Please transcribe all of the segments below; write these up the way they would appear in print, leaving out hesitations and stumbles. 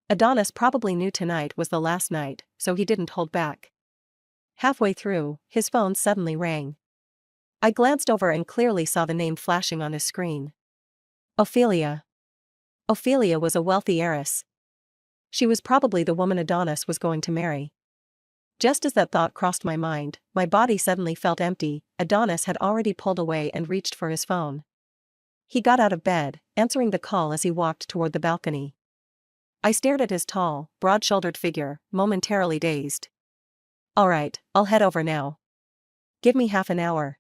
Adonis probably knew tonight was the last night, so he didn't hold back. Halfway through, his phone suddenly rang. I glanced over and clearly saw the name flashing on his screen. Ophelia. Ophelia was a wealthy heiress. She was probably the woman Adonis was going to marry. Just as that thought crossed my mind, my body suddenly felt empty. Adonis had already pulled away and reached for his phone. He got out of bed, answering the call as he walked toward the balcony. I stared at his tall, broad-shouldered figure, momentarily dazed. "All right, I'll head over now. Give me half an hour."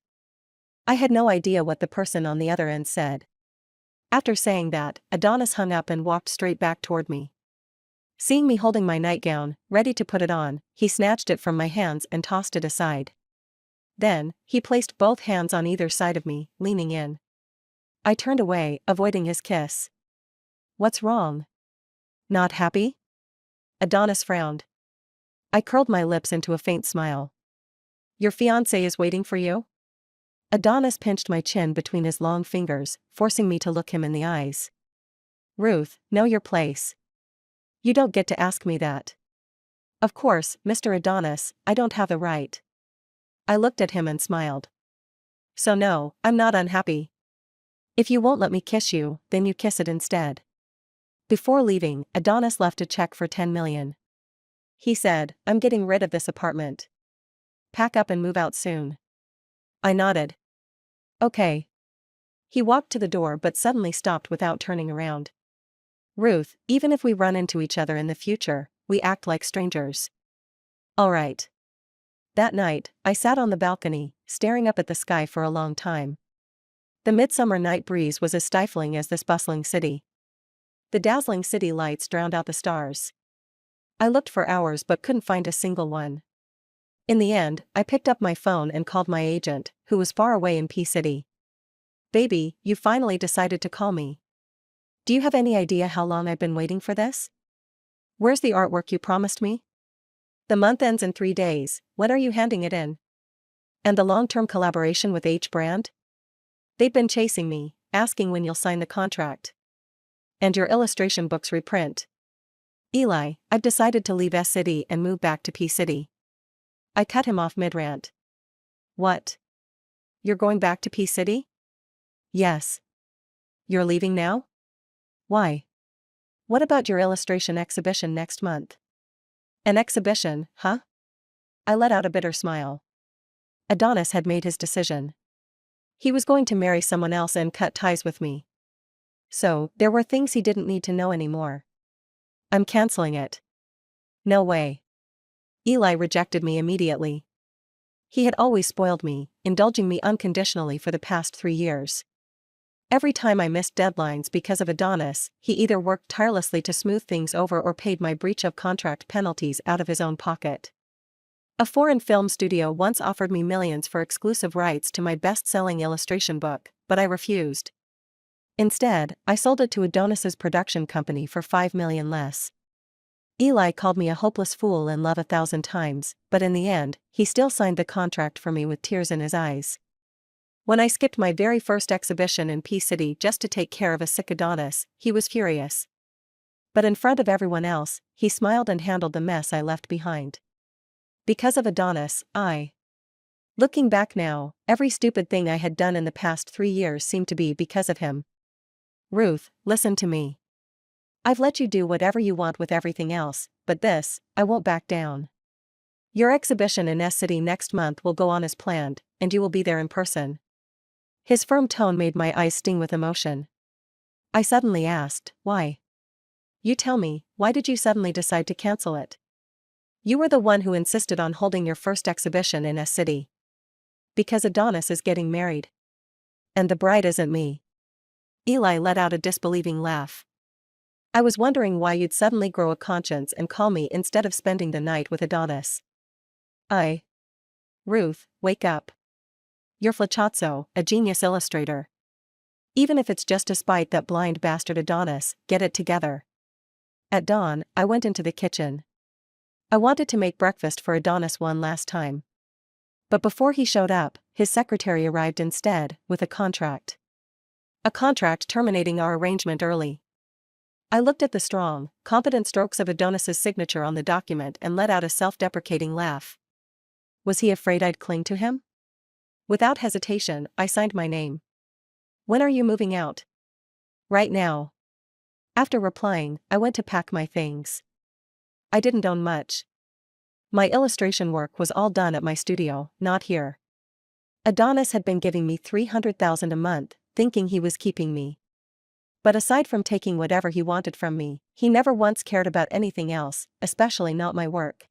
I had no idea what the person on the other end said. After saying that, Adonis hung up and walked straight back toward me. Seeing me holding my nightgown, ready to put it on, he snatched it from my hands and tossed it aside. Then, he placed both hands on either side of me, leaning in. I turned away, avoiding his kiss. "What's wrong? Not happy?" Adonis frowned. I curled my lips into a faint smile. "Your fiancé is waiting for you?" Adonis pinched my chin between his long fingers, forcing me to look him in the eyes. "Ruth, know your place. You don't get to ask me that." "Of course, Mr. Adonis, I don't have the right." I looked at him and smiled. "So no, I'm not unhappy. If you won't let me kiss you, then you kiss it instead." Before leaving, Adonis left a check for $10 million. He said, "I'm getting rid of this apartment. Pack up and move out soon." I nodded. "Okay." He walked to the door but suddenly stopped without turning around. "Ruth, even if we run into each other in the future, we act like strangers." "All right." That night, I sat on the balcony, staring up at the sky for a long time. The midsummer night breeze was as stifling as this bustling city. The dazzling city lights drowned out the stars. I looked for hours but couldn't find a single one. In the end, I picked up my phone and called my agent, who was far away in P-City. "Baby, you finally decided to call me. Do you have any idea how long I've been waiting for this? Where's the artwork you promised me? The month ends in 3 days, when are you handing it in? And the long-term collaboration with H Brand? They've been chasing me, asking when you'll sign the contract. And your illustration book's reprint. Eli, I've decided to leave S-City and move back to P-City." I cut him off mid-rant. "What? You're going back to P-City?" "Yes." "You're leaving now? Why? What about your illustration exhibition next month?" "An exhibition, huh?" I let out a bitter smile. Adonis had made his decision. He was going to marry someone else and cut ties with me. So, there were things he didn't need to know anymore. "I'm canceling it." "No way." Eli rejected me immediately. He had always spoiled me, indulging me unconditionally for the past 3 years. Every time I missed deadlines because of Adonis, he either worked tirelessly to smooth things over or paid my breach of contract penalties out of his own pocket. A foreign film studio once offered me millions for exclusive rights to my best-selling illustration book, but I refused. Instead, I sold it to Adonis's production company for $5 million less. Eli called me a hopeless fool in love 1,000 times, but in the end, he still signed the contract for me with tears in his eyes. When I skipped my very first exhibition in P-City just to take care of a sick Adonis, he was furious. But in front of everyone else, he smiled and handled the mess I left behind. Because of Adonis, Looking back now, every stupid thing I had done in the past 3 years seemed to be because of him. "Ruth, listen to me. I've let you do whatever you want with everything else, but this, I won't back down. Your exhibition in S-City next month will go on as planned, and you will be there in person." His firm tone made my eyes sting with emotion. I suddenly asked, "Why? You tell me, why did you suddenly decide to cancel it? You were the one who insisted on holding your first exhibition in S-City." "Because Adonis is getting married. And the bride isn't me." Eli let out a disbelieving laugh. "I was wondering why you'd suddenly grow a conscience and call me instead of spending the night with Adonis." Ruth, wake up. You're Flacciazzo, a genius illustrator. Even if it's just to spite that blind bastard Adonis, get it together." At dawn, I went into the kitchen. I wanted to make breakfast for Adonis one last time. But before he showed up, his secretary arrived instead, with a contract. A contract terminating our arrangement early. I looked at the strong, competent strokes of Adonis's signature on the document and let out a self-deprecating laugh. Was he afraid I'd cling to him? Without hesitation, I signed my name. When are you moving out? Right now. After replying, I went to pack my things. I didn't own much. My illustration work was all done at my studio, not here. Adonis had been giving me $300,000 a month, thinking he was keeping me. But aside from taking whatever he wanted from me, he never once cared about anything else, especially not my work.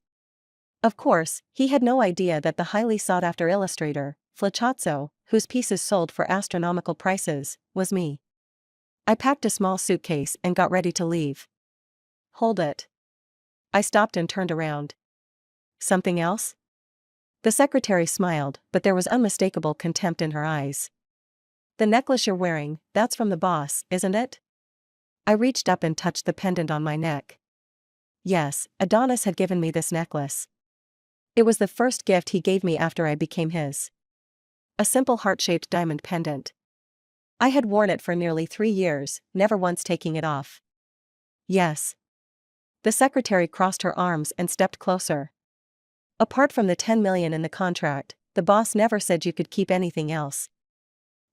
Of course, he had no idea that the highly sought-after illustrator, Flecciazzo, whose pieces sold for astronomical prices, was me. I packed a small suitcase and got ready to leave. Hold it. I stopped and turned around. Something else? The secretary smiled, but there was unmistakable contempt in her eyes. The necklace you're wearing, that's from the boss, isn't it? I reached up and touched the pendant on my neck. Yes, Adonis had given me this necklace. It was the first gift he gave me after I became his. A simple heart-shaped diamond pendant. I had worn it for nearly 3 years, never once taking it off. Yes. The secretary crossed her arms and stepped closer. Apart from the $10 million in the contract, the boss never said you could keep anything else.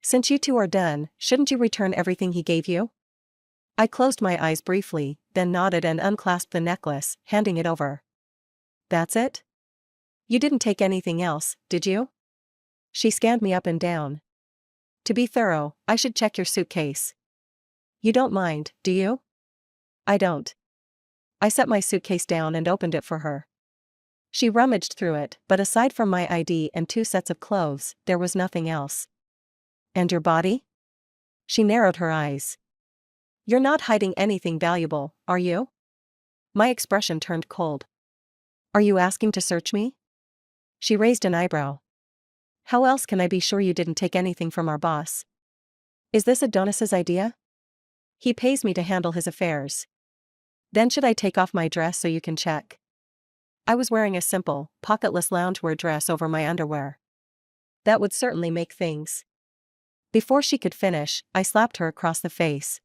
Since you two are done, shouldn't you return everything he gave you? I closed my eyes briefly, then nodded and unclasped the necklace, handing it over. That's it? You didn't take anything else, did you? She scanned me up and down. To be thorough, I should check your suitcase. You don't mind, do you? I don't. I set my suitcase down and opened it for her. She rummaged through it, but aside from my ID and 2 sets of clothes, there was nothing else. And your body? She narrowed her eyes. You're not hiding anything valuable, are you? My expression turned cold. Are you asking to search me? She raised an eyebrow. How else can I be sure you didn't take anything from our boss? Is this Adonis's idea? He pays me to handle his affairs. Then should I take off my dress so you can check? I was wearing a simple, pocketless loungewear dress over my underwear. That would certainly make things. Before she could finish, I slapped her across the face.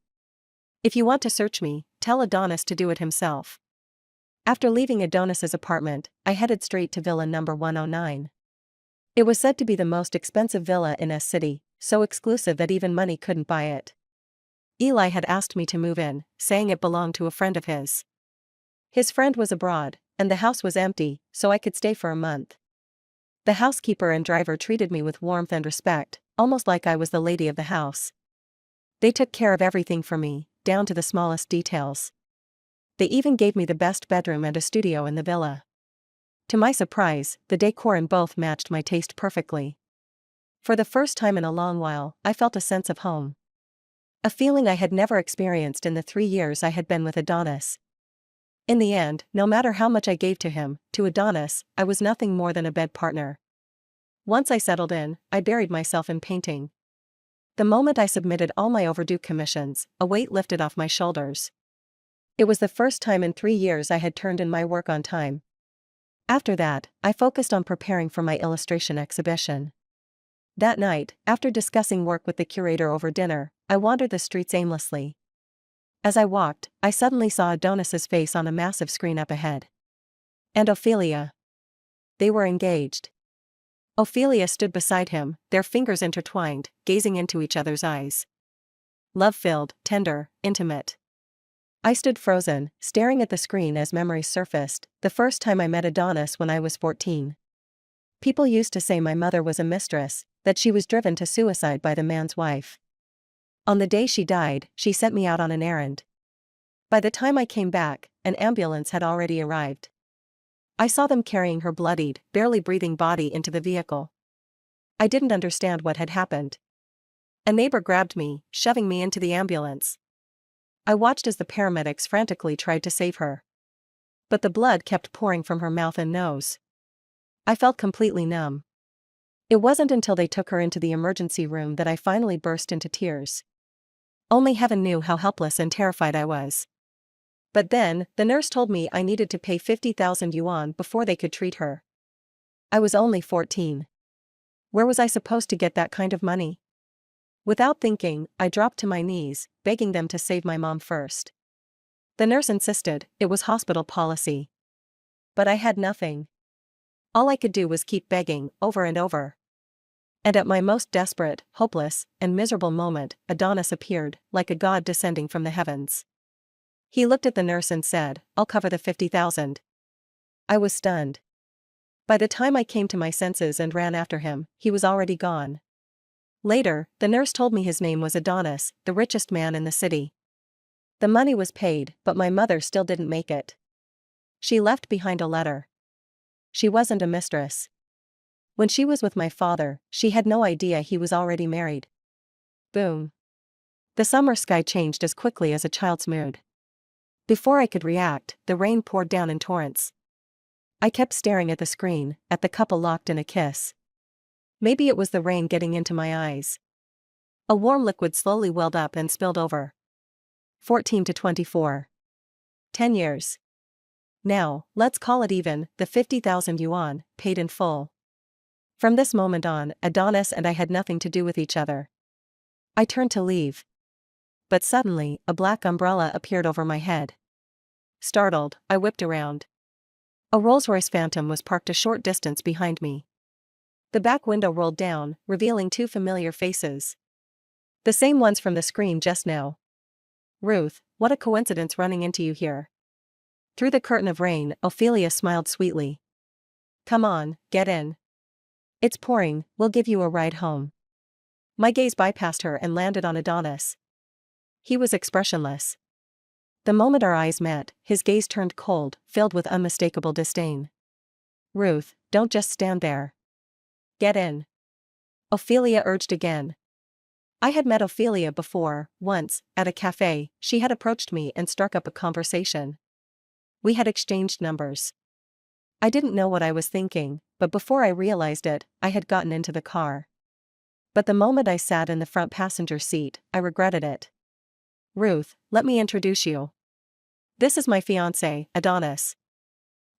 If you want to search me, tell Adonis to do it himself. After leaving Adonis's apartment, I headed straight to Villa number 109. It was said to be the most expensive villa in S City, so exclusive that even money couldn't buy it. Eli had asked me to move in, saying it belonged to a friend of his. His friend was abroad, and the house was empty, so I could stay for a month. The housekeeper and driver treated me with warmth and respect, almost like I was the lady of the house. They took care of everything for me, down to the smallest details. They even gave me the best bedroom and a studio in the villa. To my surprise, the decor in both matched my taste perfectly. For the first time in a long while, I felt a sense of home. A feeling I had never experienced in the 3 years I had been with Adonis. In the end, no matter how much I gave to him, to Adonis, I was nothing more than a bed partner. Once I settled in, I buried myself in painting. The moment I submitted all my overdue commissions, a weight lifted off my shoulders. It was the first time in 3 years I had turned in my work on time. After that, I focused on preparing for my illustration exhibition. That night, after discussing work with the curator over dinner, I wandered the streets aimlessly. As I walked, I suddenly saw Adonis's face on a massive screen up ahead. And Ophelia. They were engaged. Ophelia stood beside him, their fingers intertwined, gazing into each other's eyes. Love-filled, tender, intimate. I stood frozen, staring at the screen as memories surfaced, the first time I met Adonis when I was 14. People used to say my mother was a mistress, that she was driven to suicide by the man's wife. On the day she died, she sent me out on an errand. By the time I came back, an ambulance had already arrived. I saw them carrying her bloodied, barely breathing body into the vehicle. I didn't understand what had happened. A neighbor grabbed me, shoving me into the ambulance. I watched as the paramedics frantically tried to save her. But the blood kept pouring from her mouth and nose. I felt completely numb. It wasn't until they took her into the emergency room that I finally burst into tears. Only heaven knew how helpless and terrified I was. But then, the nurse told me I needed to pay 50,000 yuan before they could treat her. I was only 14. Where was I supposed to get that kind of money? Without thinking, I dropped to my knees, begging them to save my mom first. The nurse insisted it was hospital policy. But I had nothing. All I could do was keep begging, over and over. And at my most desperate, hopeless, and miserable moment, Adonis appeared, like a god descending from the heavens. He looked at the nurse and said, "I'll cover the 50,000. I was stunned. By the time I came to my senses and ran after him, he was already gone. Later, the nurse told me his name was Adonis, the richest man in the city. The money was paid, but my mother still didn't make it. She left behind a letter. She wasn't a mistress. When she was with my father, she had no idea he was already married." Boom. The summer sky changed as quickly as a child's mood. Before I could react, the rain poured down in torrents. I kept staring at the screen, at the couple locked in a kiss. Maybe it was the rain getting into my eyes. A warm liquid slowly welled up and spilled over. 14 to 24. 10 years. Now, let's call it even, the 50,000 yuan, paid in full. From this moment on, Adonis and I had nothing to do with each other. I turned to leave. But suddenly, a black umbrella appeared over my head. Startled, I whipped around. A Rolls-Royce Phantom was parked a short distance behind me. The back window rolled down, revealing two familiar faces. The same ones from the screen just now. "Ruth, what a coincidence running into you here." Through the curtain of rain, Ophelia smiled sweetly. "Come on, get in. It's pouring, we'll give you a ride home." My gaze bypassed her and landed on Adonis. He was expressionless. The moment our eyes met, his gaze turned cold, filled with unmistakable disdain. "Ruth, don't just stand there. Get in." Ophelia urged again. I had met Ophelia before, once, at a cafe. She had approached me and struck up a conversation. We had exchanged numbers. I didn't know what I was thinking, but before I realized it, I had gotten into the car. But the moment I sat in the front passenger seat, I regretted it. "Ruth, let me introduce you. This is my fiancé, Adonis.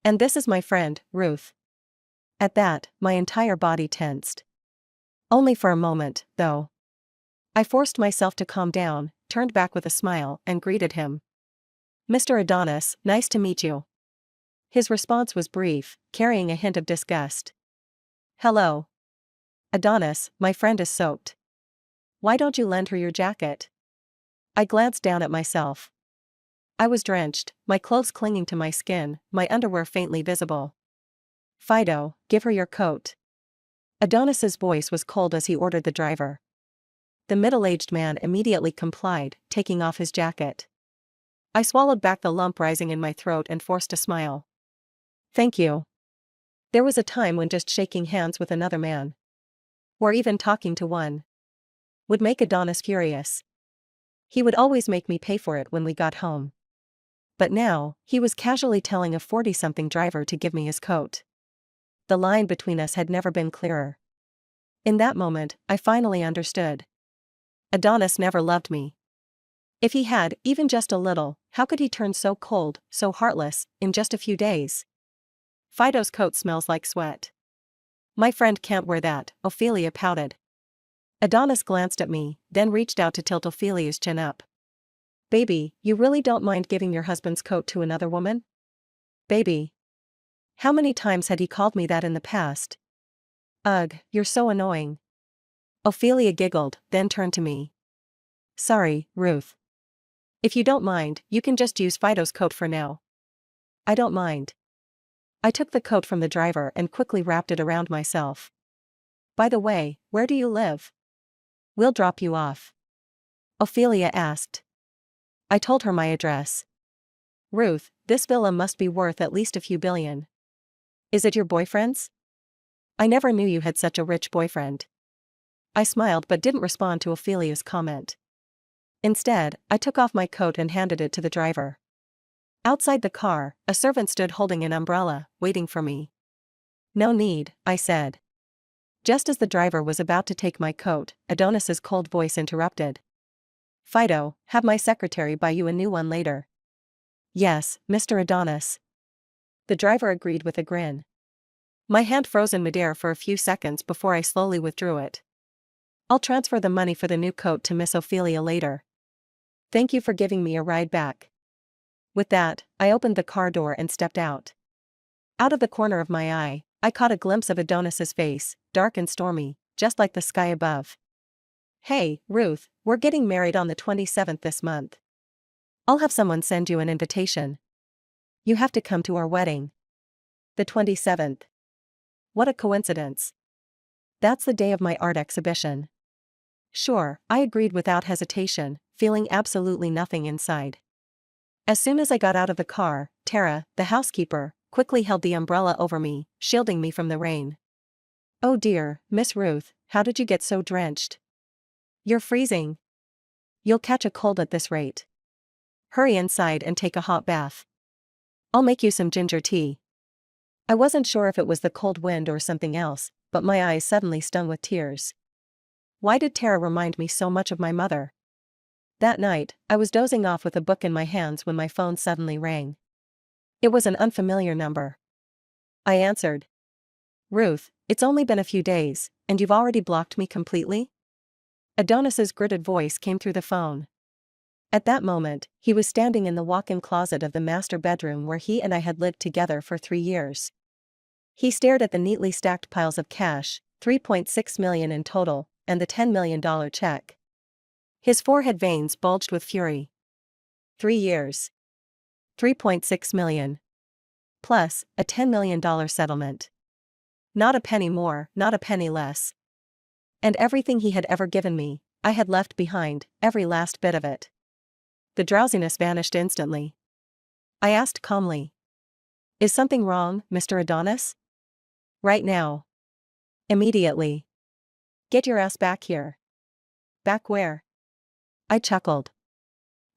And this is my friend, Ruth." At that, my entire body tensed. Only for a moment, though. I forced myself to calm down, turned back with a smile, and greeted him. "Mr. Adonis, nice to meet you." His response was brief, carrying a hint of disgust. "Hello. Adonis, my friend is soaked. Why don't you lend her your jacket?" I glanced down at myself. I was drenched, my clothes clinging to my skin, my underwear faintly visible. "Fido, give her your coat." Adonis's voice was cold as he ordered the driver. The middle-aged man immediately complied, taking off his jacket. I swallowed back the lump rising in my throat and forced a smile. "Thank you." There was a time when just shaking hands with another man, or even talking to one, would make Adonis furious. He would always make me pay for it when we got home. But now, he was casually telling a 40-something driver to give me his coat. The line between us had never been clearer. In that moment, I finally understood. Adonis never loved me. If he had, even just a little, how could he turn so cold, so heartless, in just a few days? "Fido's coat smells like sweat." "My friend can't wear that," Ophelia pouted. Adonis glanced at me, then reached out to tilt Ophelia's chin up. "Baby, you really don't mind giving your husband's coat to another woman?" Baby. How many times had he called me that in the past? "Ugh, you're so annoying." Ophelia giggled, then turned to me. "Sorry, Ruth. If you don't mind, you can just use Fido's coat for now." "I don't mind." I took the coat from the driver and quickly wrapped it around myself. "By the way, where do you live?" "We'll drop you off." Ophelia asked. I told her my address. "Ruth, this villa must be worth at least a few billion. Is it your boyfriend's?" "I never knew you had such a rich boyfriend." I smiled but didn't respond to Ophelia's comment. Instead, I took off my coat and handed it to the driver. Outside the car, a servant stood holding an umbrella, waiting for me. "No need," I said. Just as the driver was about to take my coat, Adonis's cold voice interrupted. "Fido, have my secretary buy you a new one later." "Yes, Mr. Adonis." The driver agreed with a grin. My hand froze in midair for a few seconds before I slowly withdrew it. "I'll transfer the money for the new coat to Miss Ophelia later. Thank you for giving me a ride back." With that, I opened the car door and stepped out. Out of the corner of my eye, I caught a glimpse of Adonis's face, dark and stormy, just like the sky above. "Hey, Ruth, we're getting married on the 27th this month. I'll have someone send you an invitation. You have to come to our wedding." The 27th. What a coincidence. That's the day of my art exhibition. Sure, I agreed without hesitation, feeling absolutely nothing inside. As soon as I got out of the car, Tara, the housekeeper, quickly held the umbrella over me, shielding me from the rain. "Oh dear, Miss Ruth, how did you get so drenched? You're freezing. You'll catch a cold at this rate. Hurry inside and take a hot bath. I'll make you some ginger tea." I wasn't sure if it was the cold wind or something else, but my eyes suddenly stung with tears. Why did Tara remind me so much of my mother? That night, I was dozing off with a book in my hands when my phone suddenly rang. It was an unfamiliar number. I answered. "Ruth, it's only been a few days, and you've already blocked me completely?" Adonis's gritted voice came through the phone. At that moment, he was standing in the walk-in closet of the master bedroom where he and I had lived together for 3 years. He stared at the neatly stacked piles of cash, $3.6 million in total, and the $10 million check. His forehead veins bulged with fury. 3 years. $3.6 million. Plus, a $10 million settlement. Not a penny more, not a penny less. And everything he had ever given me, I had left behind, every last bit of it. The drowsiness vanished instantly. I asked calmly. "Is something wrong, Mr. Adonis?" "Right now. Immediately. Get your ass back here." "Back where?" I chuckled.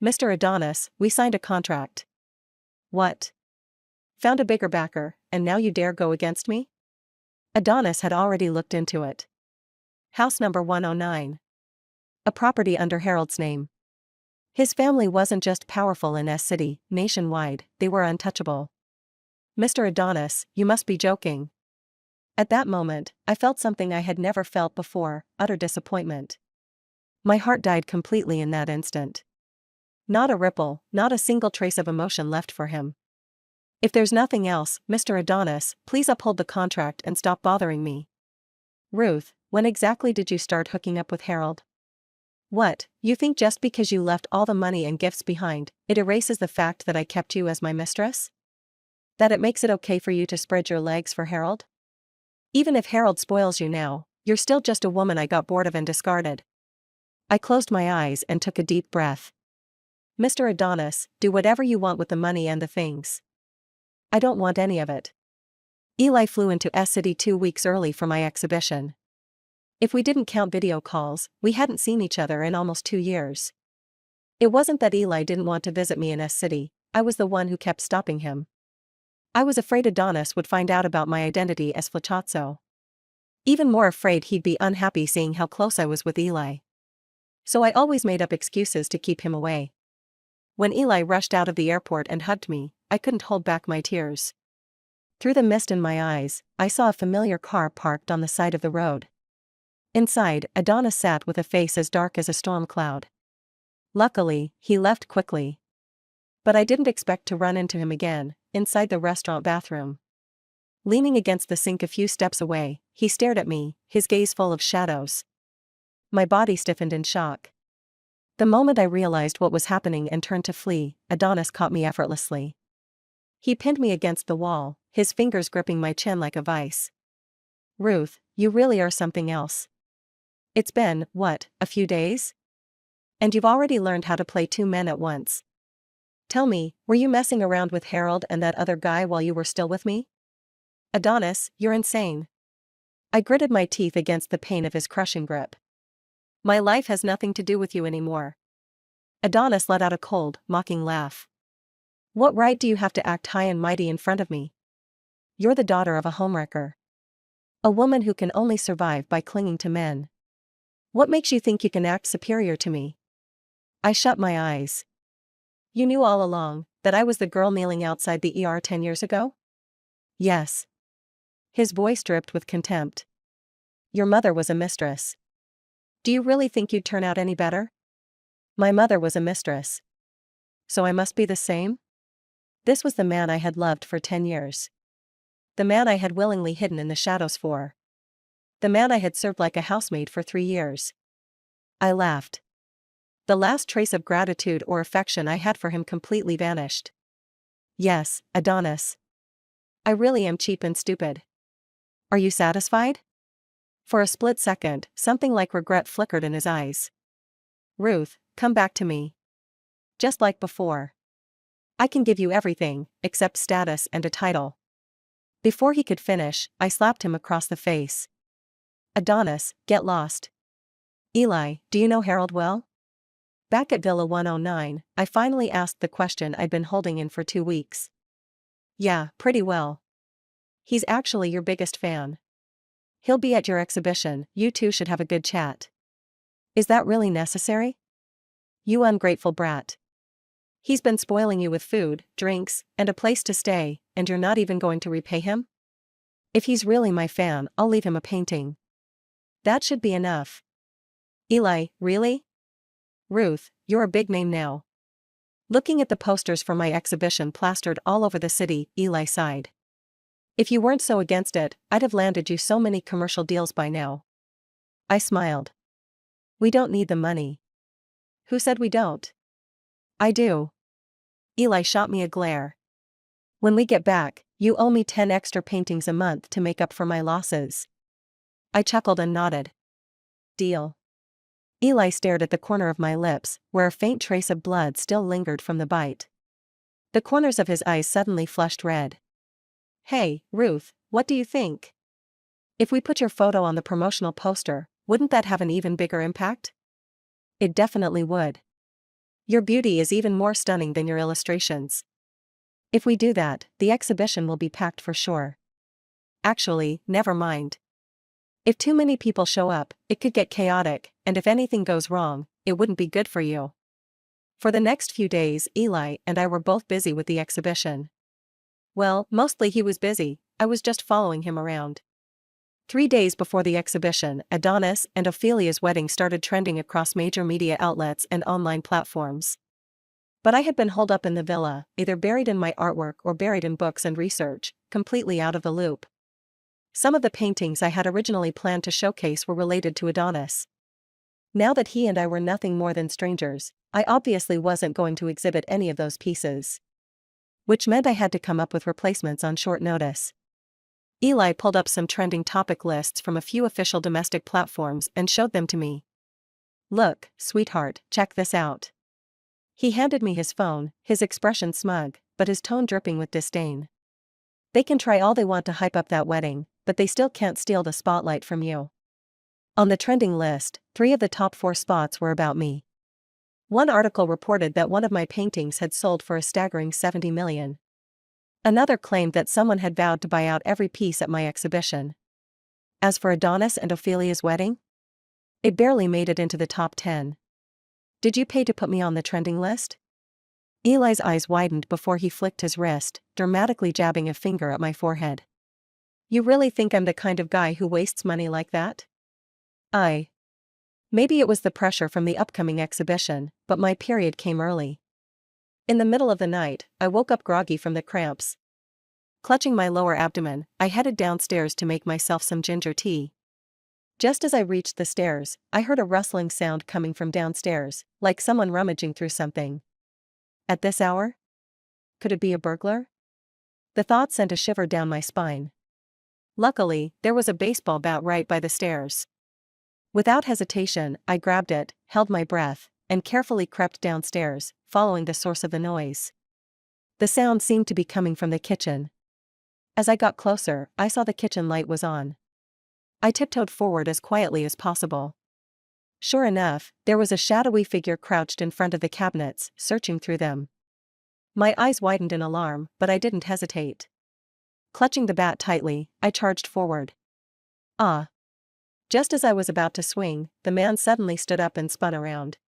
"Mr. Adonis, we signed a contract." "What? Found a bigger backer, and now you dare go against me?" Adonis had already looked into it. House number 109. A property under Harold's name. His family wasn't just powerful in S-City, nationwide, they were untouchable. "Mr. Adonis, you must be joking." At that moment, I felt something I had never felt before, utter disappointment. My heart died completely in that instant. Not a ripple, not a single trace of emotion left for him. "If there's nothing else, Mr. Adonis, please uphold the contract and stop bothering me." "Ruth, when exactly did you start hooking up with Harold?" "What, you think just because you left all the money and gifts behind, it erases the fact that I kept you as my mistress? That it makes it okay for you to spread your legs for Harold? Even if Harold spoils you now, you're still just a woman I got bored of and discarded." I closed my eyes and took a deep breath. "Mr. Adonis, do whatever you want with the money and the things. I don't want any of it." Eli flew into S-City 2 weeks early for my exhibition. If we didn't count video calls, we hadn't seen each other in almost 2 years. It wasn't that Eli didn't want to visit me in S-City, I was the one who kept stopping him. I was afraid Adonis would find out about my identity as Flacazzo. Even more afraid he'd be unhappy seeing how close I was with Eli. So I always made up excuses to keep him away. When Eli rushed out of the airport and hugged me, I couldn't hold back my tears. Through the mist in my eyes, I saw a familiar car parked on the side of the road. Inside, Adonis sat with a face as dark as a storm cloud. Luckily, he left quickly. But I didn't expect to run into him again, inside the restaurant bathroom. Leaning against the sink a few steps away, he stared at me, his gaze full of shadows. My body stiffened in shock. The moment I realized what was happening and turned to flee, Adonis caught me effortlessly. He pinned me against the wall, his fingers gripping my chin like a vice. "Ruth, you really are something else. It's been, what, a few days? And you've already learned how to play 2 men at once. Tell me, were you messing around with Harold and that other guy while you were still with me?" "Adonis, you're insane." I gritted my teeth against the pain of his crushing grip. "My life has nothing to do with you anymore." Adonis let out a cold, mocking laugh. "What right do you have to act high and mighty in front of me? You're the daughter of a homewrecker. A woman who can only survive by clinging to men. What makes you think you can act superior to me?" I shut my eyes. "You knew all along that I was the girl kneeling outside the ER 10 years ago?" "Yes." His voice dripped with contempt. "Your mother was a mistress. Do you really think you'd turn out any better?" "My mother was a mistress. So I must be the same?" This was the man I had loved for 10 years. The man I had willingly hidden in the shadows for. The man I had served like a housemaid for 3 years. I laughed. The last trace of gratitude or affection I had for him completely vanished. Yes, Adonis. I really am cheap and stupid. Are you satisfied? For a split second, something like regret flickered in his eyes. Ruth, come back to me. Just like before. I can give you everything, except status and a title. Before he could finish, I slapped him across the face. Adonis, get lost. Eli, do you know Harold well? Back at Villa 109, I finally asked the question I'd been holding in for 2 weeks. Yeah, pretty well. He's actually your biggest fan. He'll be at your exhibition, you two should have a good chat. Is that really necessary? You ungrateful brat. He's been spoiling you with food, drinks, and a place to stay, and you're not even going to repay him? If he's really my fan, I'll leave him a painting. That should be enough. Eli, really? Ruth, you're a big name now. Looking at the posters for my exhibition plastered all over the city, Eli sighed. If you weren't so against it, I'd have landed you so many commercial deals by now. I smiled. We don't need the money. Who said we don't? I do. Eli shot me a glare. When we get back, you owe me 10 extra paintings a month to make up for my losses. I chuckled and nodded. Deal. Eli stared at the corner of my lips, where a faint trace of blood still lingered from the bite. The corners of his eyes suddenly flushed red. Hey, Ruth, what do you think? If we put your photo on the promotional poster, wouldn't that have an even bigger impact? It definitely would. Your beauty is even more stunning than your illustrations. If we do that, the exhibition will be packed for sure. Actually, never mind. If too many people show up, it could get chaotic, and if anything goes wrong, it wouldn't be good for you. For the next few days, Eli and I were both busy with the exhibition. Well, mostly he was busy, I was just following him around. 3 days before the exhibition, Adonis and Ophelia's wedding started trending across major media outlets and online platforms. But I had been holed up in the villa, either buried in my artwork or buried in books and research, completely out of the loop. Some of the paintings I had originally planned to showcase were related to Adonis. Now that he and I were nothing more than strangers, I obviously wasn't going to exhibit any of those pieces. Which meant I had to come up with replacements on short notice. Eli pulled up some trending topic lists from a few official domestic platforms and showed them to me. Look, sweetheart, check this out. He handed me his phone, his expression smug, but his tone dripping with disdain. They can try all they want to hype up that wedding, but they still can't steal the spotlight from you. On the trending list, 3 of the top 4 spots were about me. One article reported that one of my paintings had sold for a staggering $70 million. Another claimed that someone had vowed to buy out every piece at my exhibition. As for Adonis and Ophelia's wedding, it barely made it into the top 10. Did you pay to put me on the trending list? Eli's eyes widened before he flicked his wrist, dramatically jabbing a finger at my forehead. You really think I'm the kind of guy who wastes money like that? Maybe it was the pressure from the upcoming exhibition, but my period came early. In the middle of the night, I woke up groggy from the cramps. Clutching my lower abdomen, I headed downstairs to make myself some ginger tea. Just as I reached the stairs, I heard a rustling sound coming from downstairs, like someone rummaging through something. At this hour? Could it be a burglar? The thought sent a shiver down my spine. Luckily, there was a baseball bat right by the stairs. Without hesitation, I grabbed it, held my breath, and carefully crept downstairs, following the source of the noise. The sound seemed to be coming from the kitchen. As I got closer, I saw the kitchen light was on. I tiptoed forward as quietly as possible. Sure enough, there was a shadowy figure crouched in front of the cabinets, searching through them. My eyes widened in alarm, but I didn't hesitate. Clutching the bat tightly, I charged forward. Ah! Just as I was about to swing, the man suddenly stood up and spun around.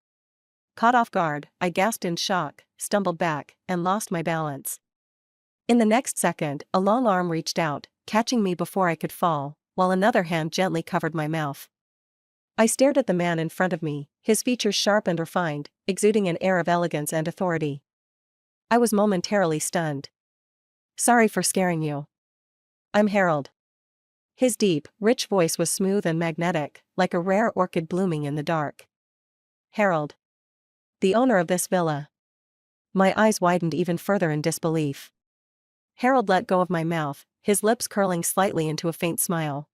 Caught off guard, I gasped in shock, stumbled back, and lost my balance. In the next second, a long arm reached out, catching me before I could fall, while another hand gently covered my mouth. I stared at the man in front of me, his features sharp and refined, exuding an air of elegance and authority. I was momentarily stunned. Sorry for scaring you. I'm Harold. His deep, rich voice was smooth and magnetic, like a rare orchid blooming in the dark. Harold. The owner of this villa. My eyes widened even further in disbelief. Harold let go of my mouth, his lips curling slightly into a faint smile.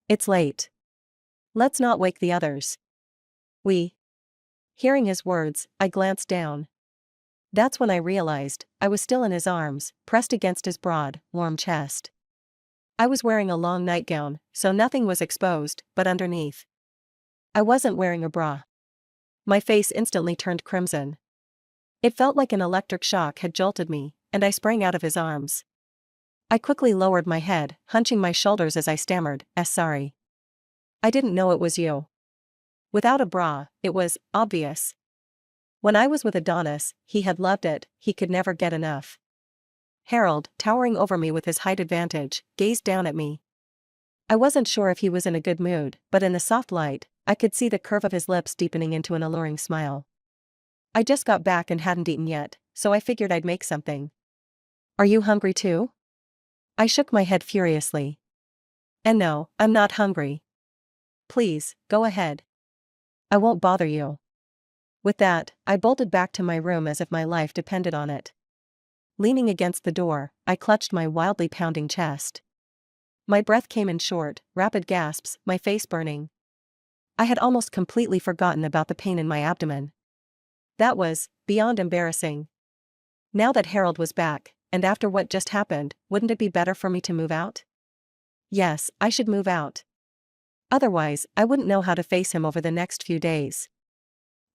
It's late. Let's not wake the others. Hearing his words, I glanced down. That's when I realized I was still in his arms, pressed against his broad, warm chest. I was wearing a long nightgown, so nothing was exposed, but underneath. I wasn't wearing a bra. My face instantly turned crimson. It felt like an electric shock had jolted me, and I sprang out of his arms. I quickly lowered my head, hunching my shoulders as I stammered, sorry. I didn't know it was you. Without a bra, it was obvious. When I was with Adonis, he had loved it, he could never get enough. Harold, towering over me with his height advantage, gazed down at me. I wasn't sure if he was in a good mood, but in the soft light, I could see the curve of his lips deepening into an alluring smile. I just got back and hadn't eaten yet, so I figured I'd make something. Are you hungry too? I shook my head furiously. And no, I'm not hungry. Please, go ahead. I won't bother you. With that, I bolted back to my room as if my life depended on it. Leaning against the door, I clutched my wildly pounding chest. My breath came in short, rapid gasps, my face burning. I had almost completely forgotten about the pain in my abdomen. That was beyond embarrassing. Now that Harold was back, and after what just happened, wouldn't it be better for me to move out? Yes, I should move out. Otherwise, I wouldn't know how to face him over the next few days.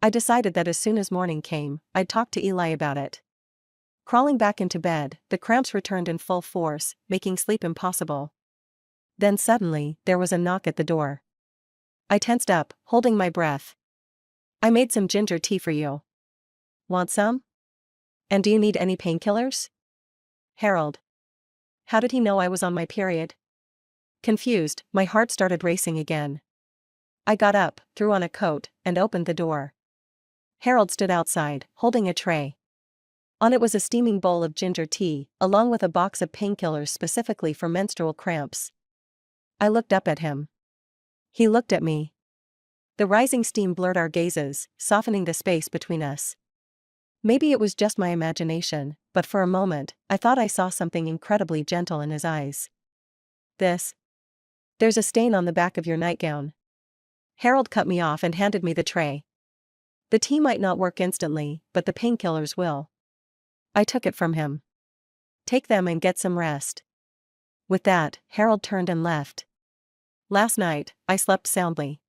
I decided that as soon as morning came, I'd talk to Eli about it. Crawling back into bed, the cramps returned in full force, making sleep impossible. Then suddenly, there was a knock at the door. I tensed up, holding my breath. I made some ginger tea for you. Want some? And do you need any painkillers? Harold. How did he know I was on my period? Confused, my heart started racing again. I got up, threw on a coat, and opened the door. Harold stood outside, holding a tray. On it was a steaming bowl of ginger tea, along with a box of painkillers specifically for menstrual cramps. I looked up at him. He looked at me. The rising steam blurred our gazes, softening the space between us. Maybe it was just my imagination, but for a moment, I thought I saw something incredibly gentle in his eyes. There's a stain on the back of your nightgown. Harold cut me off and handed me the tray. The tea might not work instantly, but the painkillers will. I took it from him. Take them and get some rest. With that, Harold turned and left. Last night, I slept soundly.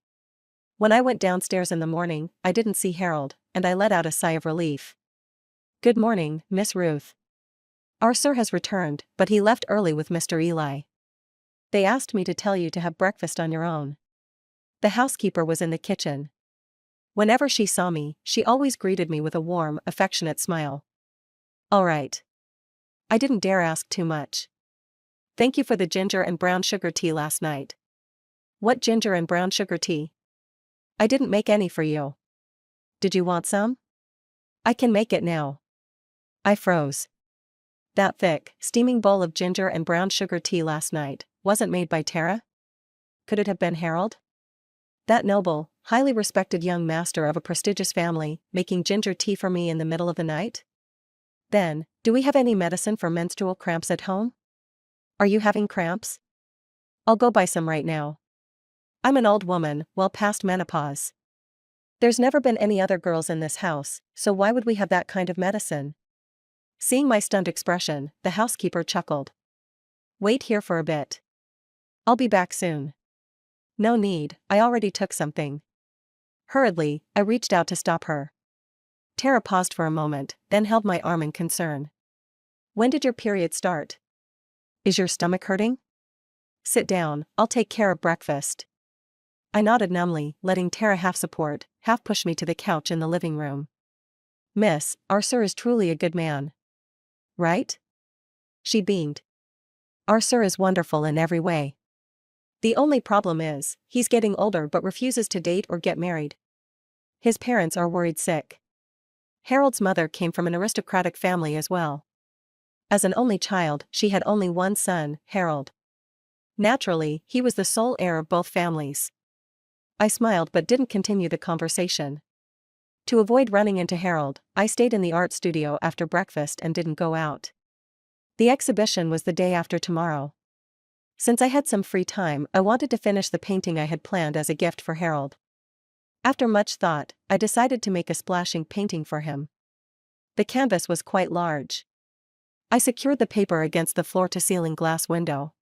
When I went downstairs in the morning, I didn't see Harold, and I let out a sigh of relief. Good morning, Miss Ruth. Our sir has returned, but he left early with Mr. Eli. They asked me to tell you to have breakfast on your own. The housekeeper was in the kitchen. Whenever she saw me, she always greeted me with a warm, affectionate smile. All right. I didn't dare ask too much. Thank you for the ginger and brown sugar tea last night. What ginger and brown sugar tea? I didn't make any for you. Did you want some? I can make it now. I froze. That thick, steaming bowl of ginger and brown sugar tea last night wasn't made by Tara? Could it have been Harold? That noble, highly respected young master of a prestigious family, making ginger tea for me in the middle of the night? Then, do we have any medicine for menstrual cramps at home? Are you having cramps? I'll go buy some right now. I'm an old woman, well past menopause. There's never been any other girls in this house, so why would we have that kind of medicine? Seeing my stunned expression, the housekeeper chuckled. Wait here for a bit. I'll be back soon. No need, I already took something. Hurriedly, I reached out to stop her. Tara paused for a moment, then held my arm in concern. When did your period start? Is your stomach hurting? Sit down, I'll take care of breakfast. I nodded numbly, letting Tara half support, half push me to the couch in the living room. Miss, our sir is truly a good man. Right? She beamed. Our sir is wonderful in every way. The only problem is, he's getting older but refuses to date or get married. His parents are worried sick. Harold's mother came from an aristocratic family as well. As an only child, she had only one son, Harold. Naturally, he was the sole heir of both families. I smiled but didn't continue the conversation. To avoid running into Harold, I stayed in the art studio after breakfast and didn't go out. The exhibition was the day after tomorrow. Since I had some free time, I wanted to finish the painting I had planned as a gift for Harold. After much thought, I decided to make a splashing painting for him. The canvas was quite large. I secured the paper against the floor-to-ceiling glass window.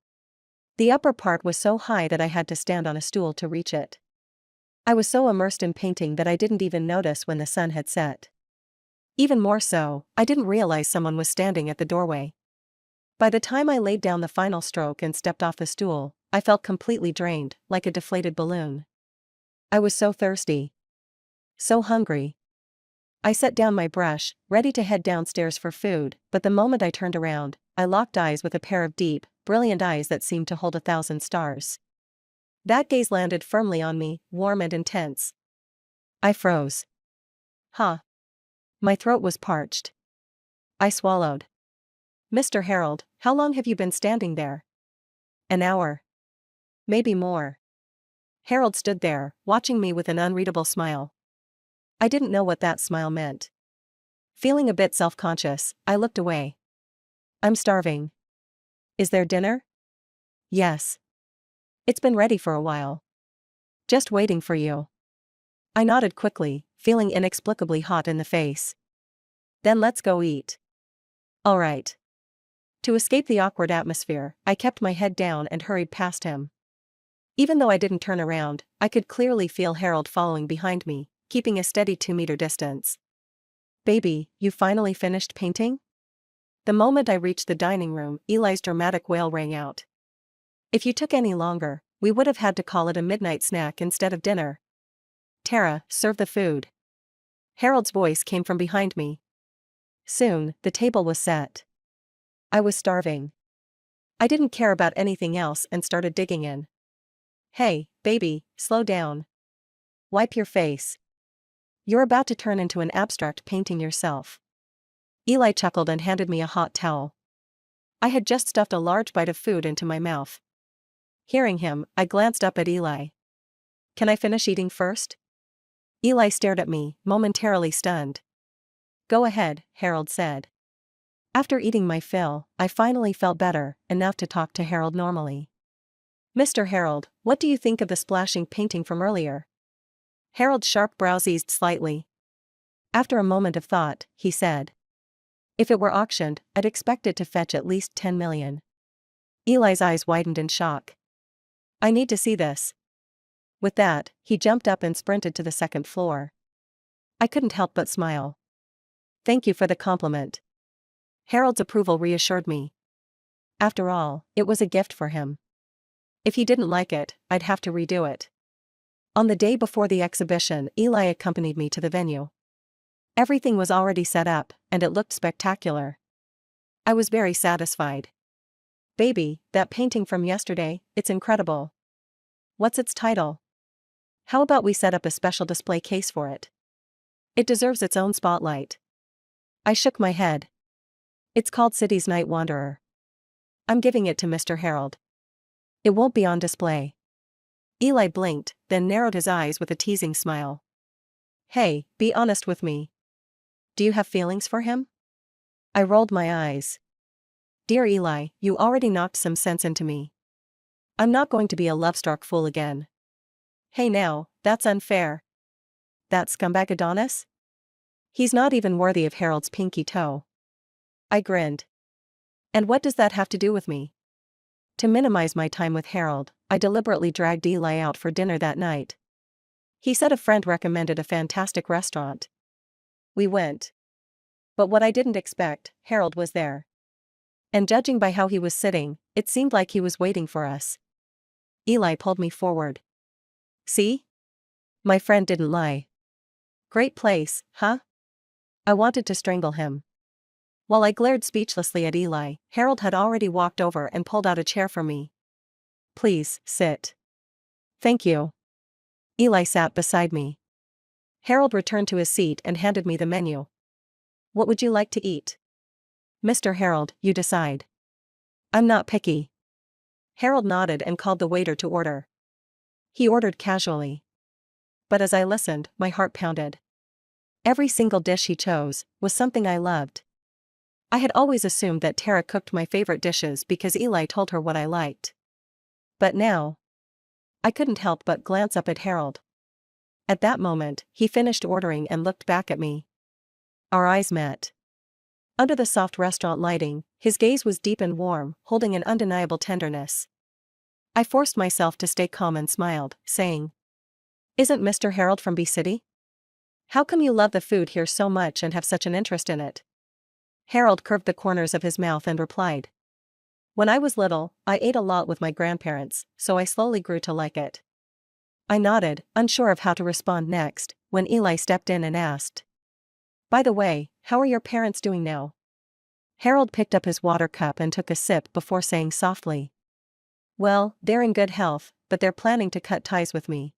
The upper part was so high that I had to stand on a stool to reach it. I was so immersed in painting that I didn't even notice when the sun had set. Even more so, I didn't realize someone was standing at the doorway. By the time I laid down the final stroke and stepped off the stool, I felt completely drained, like a deflated balloon. I was so thirsty. So hungry. I set down my brush, ready to head downstairs for food, but the moment I turned around, I locked eyes with a pair of deep, brilliant eyes that seemed to hold 1,000 stars. That gaze landed firmly on me, warm and intense. I froze. Huh. My throat was parched. I swallowed. Mr. Harold, how long have you been standing there? An hour. Maybe more. Harold stood there, watching me with an unreadable smile. I didn't know what that smile meant. Feeling a bit self-conscious, I looked away. I'm starving. Is there dinner? Yes. It's been ready for a while. Just waiting for you. I nodded quickly, feeling inexplicably hot in the face. Then let's go eat. All right. To escape the awkward atmosphere, I kept my head down and hurried past him. Even though I didn't turn around, I could clearly feel Harold following behind me, keeping a steady 2-meter distance. Baby, you finally finished painting? The moment I reached the dining room, Eli's dramatic wail rang out. If you took any longer, we would have had to call it a midnight snack instead of dinner. Tara, serve the food. Harold's voice came from behind me. Soon, the table was set. I was starving. I didn't care about anything else and started digging in. Hey, baby, slow down. Wipe your face. You're about to turn into an abstract painting yourself. Eli chuckled and handed me a hot towel. I had just stuffed a large bite of food into my mouth. Hearing him, I glanced up at Eli. Can I finish eating first? Eli stared at me, momentarily stunned. Go ahead, Harold said. After eating my fill, I finally felt better, enough to talk to Harold normally. Mr. Harold, what do you think of the splashing painting from earlier? Harold's sharp brows eased slightly. After a moment of thought, he said. If it were auctioned, I'd expect it to fetch at least 10 million. Eli's eyes widened in shock. I need to see this. With that, he jumped up and sprinted to the second floor. I couldn't help but smile. Thank you for the compliment. Harold's approval reassured me. After all, it was a gift for him. If he didn't like it, I'd have to redo it. On the day before the exhibition, Eli accompanied me to the venue. Everything was already set up, and it looked spectacular. I was very satisfied. Baby, that painting from yesterday, it's incredible. What's its title? How about we set up a special display case for it? It deserves its own spotlight. I shook my head. It's called City's Night Wanderer. I'm giving it to Mr. Harold. It won't be on display. Eli blinked, then narrowed his eyes with a teasing smile. Hey, be honest with me. Do you have feelings for him? I rolled my eyes. Dear Eli, you already knocked some sense into me. I'm not going to be a love-struck fool again. Hey now, that's unfair. That scumbag Adonis? He's not even worthy of Harold's pinky toe. I grinned. And what does that have to do with me? To minimize my time with Harold, I deliberately dragged Eli out for dinner that night. He said a friend recommended a fantastic restaurant. We went. But what I didn't expect, Harold was there. And judging by how he was sitting, it seemed like he was waiting for us. Eli pulled me forward. See? My friend didn't lie. Great place, huh? I wanted to strangle him. While I glared speechlessly at Eli, Harold had already walked over and pulled out a chair for me. Please, sit. Thank you. Eli sat beside me. Harold returned to his seat and handed me the menu. What would you like to eat? Mr. Harold, you decide. I'm not picky. Harold nodded and called the waiter to order. He ordered casually. But as I listened, my heart pounded. Every single dish he chose was something I loved. I had always assumed that Tara cooked my favorite dishes because Eli told her what I liked. But now, I couldn't help but glance up at Harold. At that moment, he finished ordering and looked back at me. Our eyes met. Under the soft restaurant lighting, his gaze was deep and warm, holding an undeniable tenderness. I forced myself to stay calm and smiled, saying, "Isn't Mr. Harold from B-City? How come you love the food here so much and have such an interest in it?" Harold curved the corners of his mouth and replied, "When I was little, I ate a lot with my grandparents, so I slowly grew to like it." I nodded, unsure of how to respond next, when Eli stepped in and asked, "By the way, how are your parents doing now?" Harold picked up his water cup and took a sip before saying softly, "Well, they're in good health, but they're planning to cut ties with me."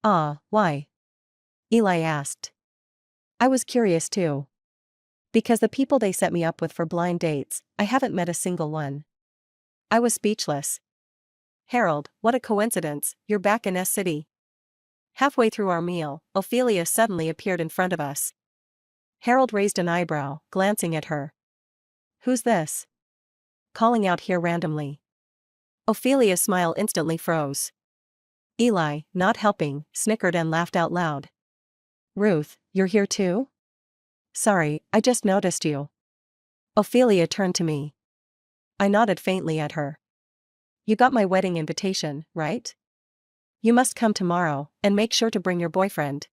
"Ah, why?" Eli asked. I was curious too. Because the people they set me up with for blind dates, I haven't met a single one. I was speechless. "Harold, what a coincidence, you're back in S-City." Halfway through our meal, Ophelia suddenly appeared in front of us. Harold raised an eyebrow, glancing at her. "Who's this? Calling out here randomly?" Ophelia's smile instantly froze. Eli, not helping, snickered and laughed out loud. "Ruth, you're here too?" "Sorry, I just noticed you." Ophelia turned to me. I nodded faintly at her. "You got my wedding invitation, right? You must come tomorrow, and make sure to bring your boyfriend."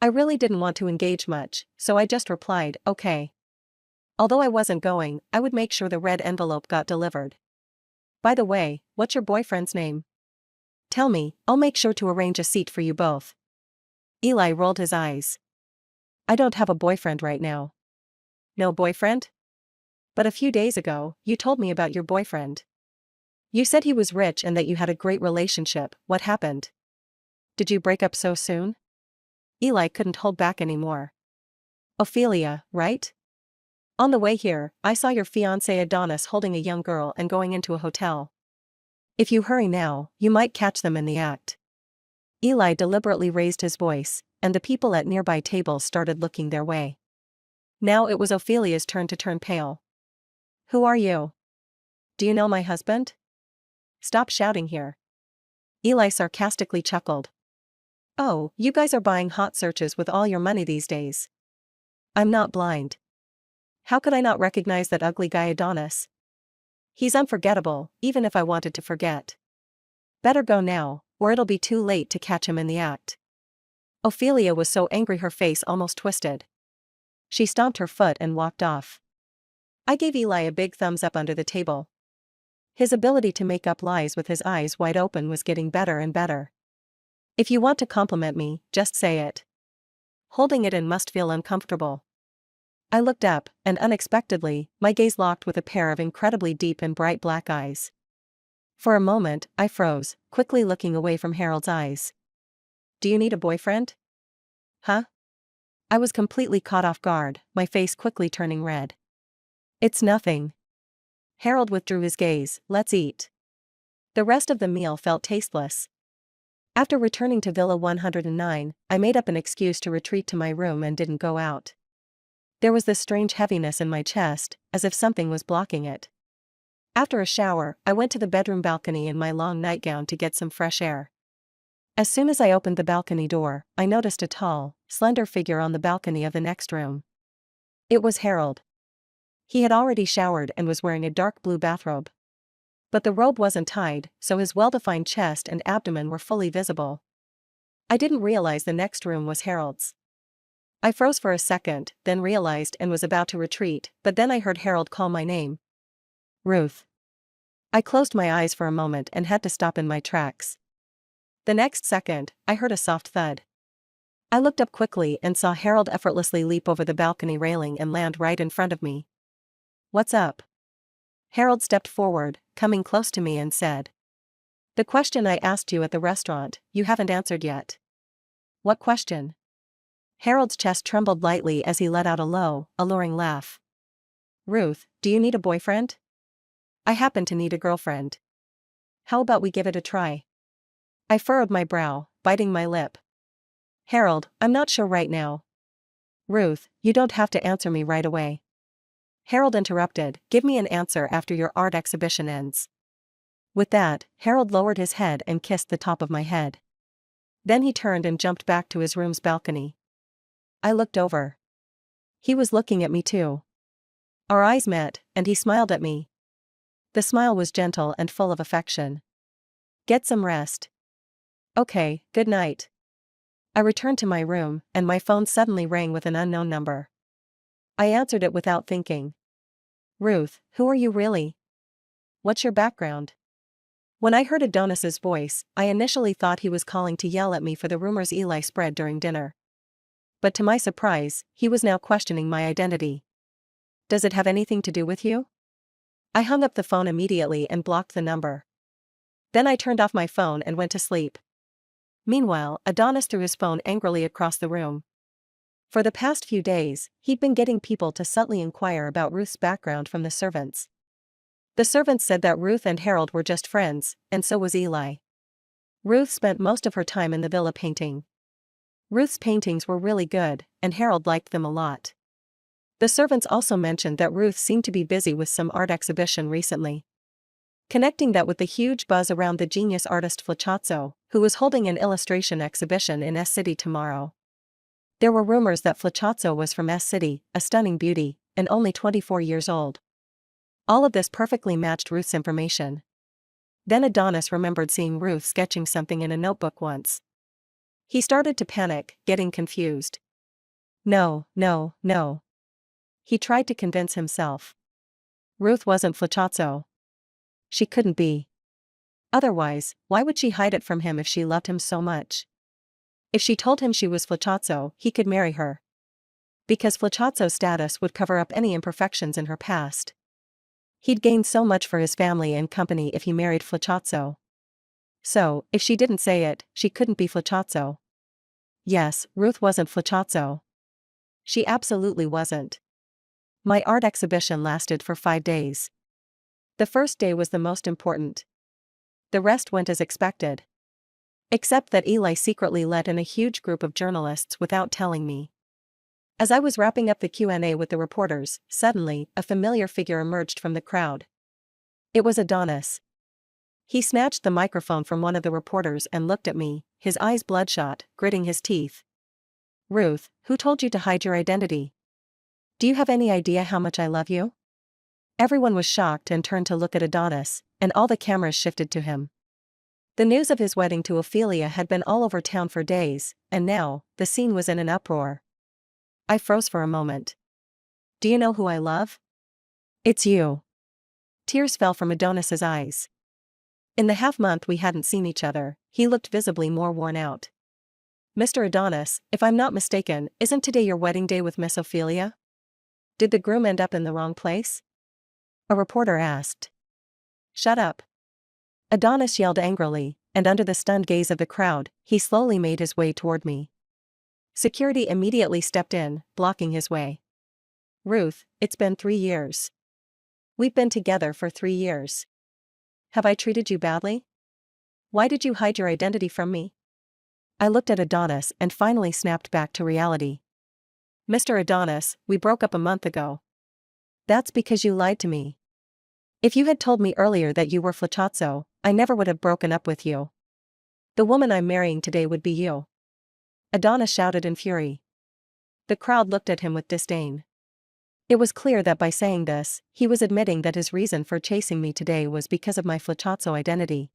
I really didn't want to engage much, so I just replied, "Okay." Although I wasn't going, I would make sure the red envelope got delivered. "By the way, what's your boyfriend's name?" "Tell me, I'll make sure to arrange a seat for you both." Eli rolled his eyes. "I don't have a boyfriend right now." "No boyfriend? But a few days ago, you told me about your boyfriend. You said he was rich and that you had a great relationship. What happened? Did you break up so soon?" Eli couldn't hold back anymore. "Ophelia, right? On the way here, I saw your fiancé Adonis holding a young girl and going into a hotel. If you hurry now, you might catch them in the act." Eli deliberately raised his voice, and the people at nearby tables started looking their way. Now it was Ophelia's turn to turn pale. "Who are you? Do you know my husband? Stop shouting here." Eli sarcastically chuckled. "Oh, you guys are buying hot searches with all your money these days." "I'm not blind. How could I not recognize that ugly guy Adonis? He's unforgettable, even if I wanted to forget. Better go now, or it'll be too late to catch him in the act." Ophelia was so angry her face almost twisted. She stomped her foot and walked off. I gave Eli a big thumbs up under the table. His ability to make up lies with his eyes wide open was getting better and better. If you want to compliment me, just say it. Holding it in must feel uncomfortable. I looked up, and unexpectedly, my gaze locked with a pair of incredibly deep and bright black eyes. For a moment, I froze, quickly looking away from Harold's eyes. "Do you need a boyfriend?" "Huh?" I was completely caught off guard, my face quickly turning red. "It's nothing." Harold withdrew his gaze. "Let's eat." The rest of the meal felt tasteless. After returning to Villa 109, I made up an excuse to retreat to my room and didn't go out. There was this strange heaviness in my chest, as if something was blocking it. After a shower, I went to the bedroom balcony in my long nightgown to get some fresh air. As soon as I opened the balcony door, I noticed a tall, slender figure on the balcony of the next room. It was Harold. He had already showered and was wearing a dark blue bathrobe. But the robe wasn't tied, so his well-defined chest and abdomen were fully visible. I didn't realize the next room was Harold's. I froze for a second, then realized and was about to retreat, but then I heard Harold call my name. "Ruth." I closed my eyes for a moment and had to stop in my tracks. The next second, I heard a soft thud. I looked up quickly and saw Harold effortlessly leap over the balcony railing and land right in front of me. "What's up?" Harold stepped forward, coming close to me and said, "The question I asked you at the restaurant, you haven't answered yet." "What question?" Harold's chest trembled lightly as he let out a low, alluring laugh. Ruth, do you need a boyfriend? I happen to need a girlfriend. How about we give it a try? I furrowed my brow, biting my lip. Harold, I'm not sure right now. Ruth, you don't have to answer me right away. Harold interrupted, give me an answer after your art exhibition ends. With that, Harold lowered his head and kissed the top of my head. Then he turned and jumped back to his room's balcony. I looked over. He was looking at me too. Our eyes met, and he smiled at me. The smile was gentle and full of affection. Get some rest. Okay, good night. I returned to my room, and my phone suddenly rang with an unknown number. I answered it without thinking. Ruth, who are you really? What's your background? When I heard Adonis's voice, I initially thought he was calling to yell at me for the rumors Eli spread during dinner. But to my surprise, he was now questioning my identity. Does it have anything to do with you? I hung up the phone immediately and blocked the number. Then I turned off my phone and went to sleep. Meanwhile, Adonis threw his phone angrily across the room. For the past few days, he'd been getting people to subtly inquire about Ruth's background from the servants. The servants said that Ruth and Harold were just friends, and so was Eli. Ruth spent most of her time in the villa painting. Ruth's paintings were really good, and Harold liked them a lot. The servants also mentioned that Ruth seemed to be busy with some art exhibition recently. Connecting that with the huge buzz around the genius artist Flacciazzo, who was holding an illustration exhibition in S-City tomorrow. There were rumors that Flacciazzo was from S-City, a stunning beauty, and only 24 years old. All of this perfectly matched Ruth's information. Then Adonis remembered seeing Ruth sketching something in a notebook once. He started to panic, getting confused. No. He tried to convince himself. Ruth wasn't Flacciazzo. She couldn't be. Otherwise, why would she hide it from him if she loved him so much? If she told him she was Flacciazzo, he could marry her. Because Flacciazzo's status would cover up any imperfections in her past. He'd gain so much for his family and company if he married Flacciazzo. So, if she didn't say it, she couldn't be Flacciazzo. Yes, Ruth wasn't Flacciazzo. She absolutely wasn't. My art exhibition lasted for 5 days. The first day was the most important. The rest went as expected. Except that Eli secretly let in a huge group of journalists without telling me. As I was wrapping up the Q&A with the reporters, suddenly, a familiar figure emerged from the crowd. It was Adonis. He snatched the microphone from one of the reporters and looked at me, his eyes bloodshot, gritting his teeth. Ruth, who told you to hide your identity? Do you have any idea how much I love you? Everyone was shocked and turned to look at Adonis, and all the cameras shifted to him. The news of his wedding to Ophelia had been all over town for days, and now, the scene was in an uproar. I froze for a moment. Do you know who I love? It's you. Tears fell from Adonis's eyes. In the half-month we hadn't seen each other, he looked visibly more worn out. Mr. Adonis, if I'm not mistaken, isn't today your wedding day with Miss Ophelia? Did the groom end up in the wrong place? A reporter asked. Shut up. Adonis yelled angrily, and under the stunned gaze of the crowd, he slowly made his way toward me. Security immediately stepped in, blocking his way. Ruth, it's been 3 years. We've been together for 3 years. Have I treated you badly? Why did you hide your identity from me? I looked at Adonis and finally snapped back to reality. Mr. Adonis, we broke up a month ago. That's because you lied to me. If you had told me earlier that you were Flacciazzo, I never would have broken up with you. The woman I'm marrying today would be you. Adonis shouted in fury. The crowd looked at him with disdain. It was clear that by saying this, he was admitting that his reason for chasing me today was because of my Flacciazzo identity.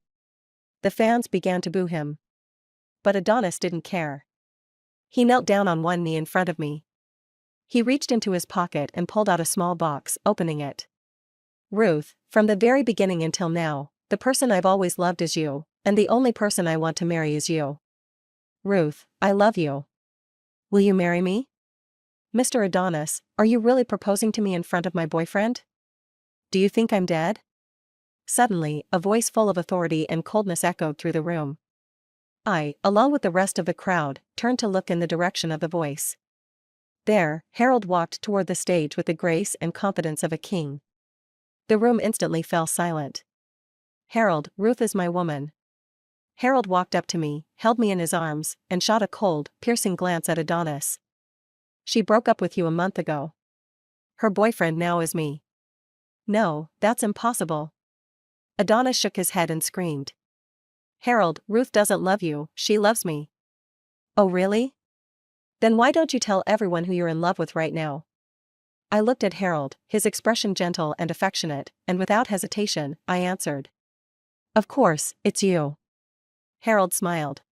The fans began to boo him. But Adonis didn't care. He knelt down on one knee in front of me. He reached into his pocket and pulled out a small box, opening it. Ruth, from the very beginning until now, the person I've always loved is you, and the only person I want to marry is you. Ruth, I love you. Will you marry me? Mr. Adonis, are you really proposing to me in front of my boyfriend? Do you think I'm dead? Suddenly, a voice full of authority and coldness echoed through the room. I, along with the rest of the crowd, turned to look in the direction of the voice. There, Harold walked toward the stage with the grace and confidence of a king. The room instantly fell silent. "Harold, Ruth is my woman." Harold walked up to me, held me in his arms, and shot a cold, piercing glance at Adonis. "She broke up with you a month ago. Her boyfriend now is me." "No, that's impossible." Adonis shook his head and screamed. "Harold, Ruth doesn't love you, she loves me." "Oh really? Then why don't you tell everyone who you're in love with right now?" I looked at Harold, his expression gentle and affectionate, and without hesitation, I answered. "Of course, it's you." Harold smiled.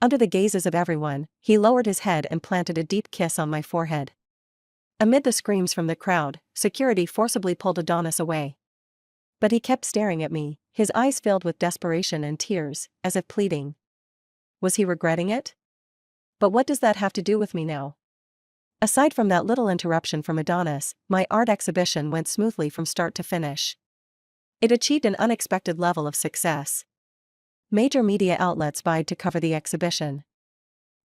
Under the gazes of everyone, he lowered his head and planted a deep kiss on my forehead. Amid the screams from the crowd, security forcibly pulled Adonis away. But he kept staring at me, his eyes filled with desperation and tears, as if pleading. Was he regretting it? But what does that have to do with me now? Aside from that little interruption from Adonis, my art exhibition went smoothly from start to finish. It achieved an unexpected level of success. Major media outlets vied to cover the exhibition.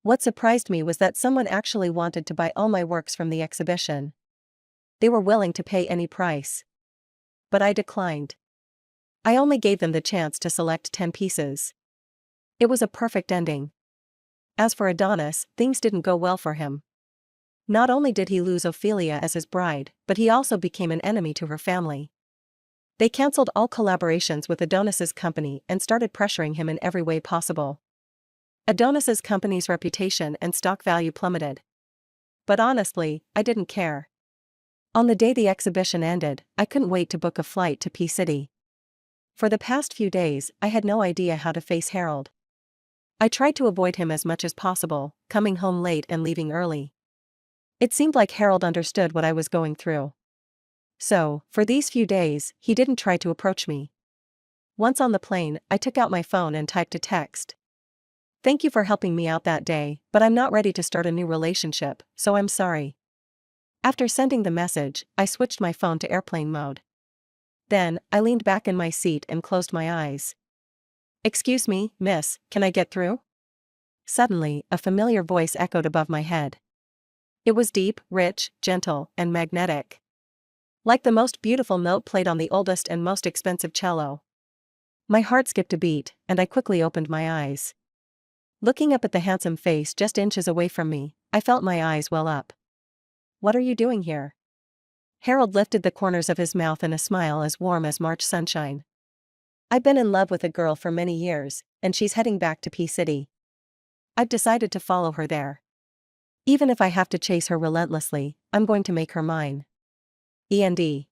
What surprised me was that someone actually wanted to buy all my works from the exhibition. They were willing to pay any price. But I declined. I only gave them the chance to select 10 pieces. It was a perfect ending. As for Adonis, things didn't go well for him. Not only did he lose Ophelia as his bride, but he also became an enemy to her family. They cancelled all collaborations with Adonis's company and started pressuring him in every way possible. Adonis's company's reputation and stock value plummeted. But honestly, I didn't care. On the day the exhibition ended, I couldn't wait to book a flight to P-City. For the past few days, I had no idea how to face Harold. I tried to avoid him as much as possible, coming home late and leaving early. It seemed like Harold understood what I was going through. So, for these few days, he didn't try to approach me. Once on the plane, I took out my phone and typed a text. "Thank you for helping me out that day, but I'm not ready to start a new relationship, so I'm sorry." After sending the message, I switched my phone to airplane mode. Then, I leaned back in my seat and closed my eyes. "Excuse me, miss, can I get through?" Suddenly, a familiar voice echoed above my head. It was deep, rich, gentle, and magnetic. Like the most beautiful note played on the oldest and most expensive cello. My heart skipped a beat, and I quickly opened my eyes. Looking up at the handsome face just inches away from me, I felt my eyes well up. "What are you doing here?" Harold lifted the corners of his mouth in a smile as warm as March sunshine. "I've been in love with a girl for many years, and she's heading back to P-City. I've decided to follow her there. Even if I have to chase her relentlessly, I'm going to make her mine. END.